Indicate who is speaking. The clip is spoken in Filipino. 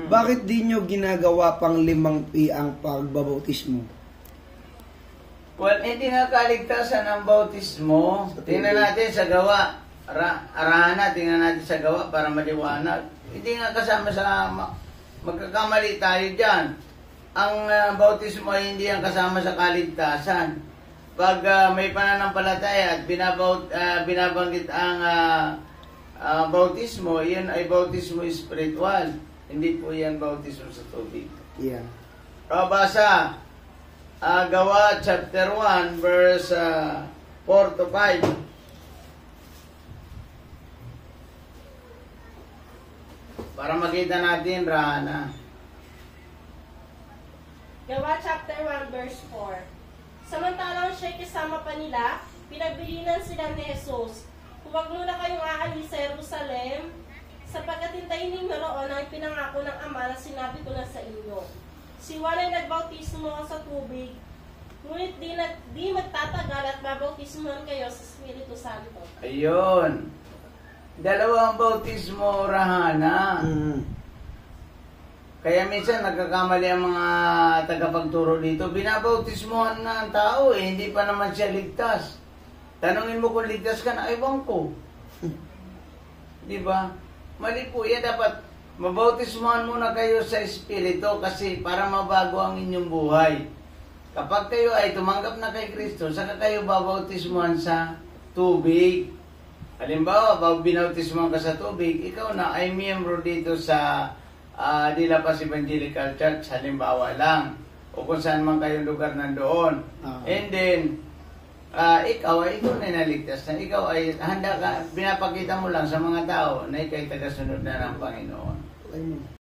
Speaker 1: Bakit di nyo ginagawa pang 5 ang pagbabautismo?
Speaker 2: Well, hindi nga kaligtasan ang bautismo. Tingnan natin sa gawa. Arahan tingnan natin sa gawa para maliwanag. Hindi nga kasama sa... Magkakamali tayo dyan. Ang bautismo ay hindi ang kasama sa kaligtasan. Pag may pananampalataya at binabanggit ang bautismo, yan ay bautismo spiritual. Hindi po yan bautismo sa tubig.
Speaker 1: Yeah.
Speaker 2: Basa, Gawa chapter 1 verse 4 to 5. Para makita natin, Rahana.
Speaker 3: Gawa chapter 1 verse 4. Samantalang siya'y kasama pa nila, pinagbilinan sila ni Jesus. Huwag muna kayong aalis sa Jerusalem, sapagkat hintayin ninyo roon ang pinangako ng Ama na sinabi ko na sa inyo. Si Juan ay nagbautismo sa tubig, ngunit di magtatagal at babautismohan kayo sa Espiritu Santo.
Speaker 2: Ayun. Dalawang bautismo, Rahana. Kaya minsan nagkakamali ang mga tagapagturo dito. Binabautismohan na ang tao hindi pa naman siya ligtas. Tanungin mo kung ligtas ka na, ewan ko. Di ba? Mali po yan. Dapat mabautismohan muna kayo sa Espiritu kasi para mabago ang inyong buhay. Kapag kayo ay tumanggap na kay Kristo, saka kayo babautismohan sa tubig. Halimbawa, pag binautismohan ka sa tubig, ikaw na ay miyembro dito sa De La Paz Evangelical Church, halimbawa lang. O kung saan man kayong lugar nandoon. And then, ikaw ay ikaw na naligtas na. Ikaw ay handa ka, pinapakita mo lang sa mga tao na ikaw ay tagasunod na ng Panginoon.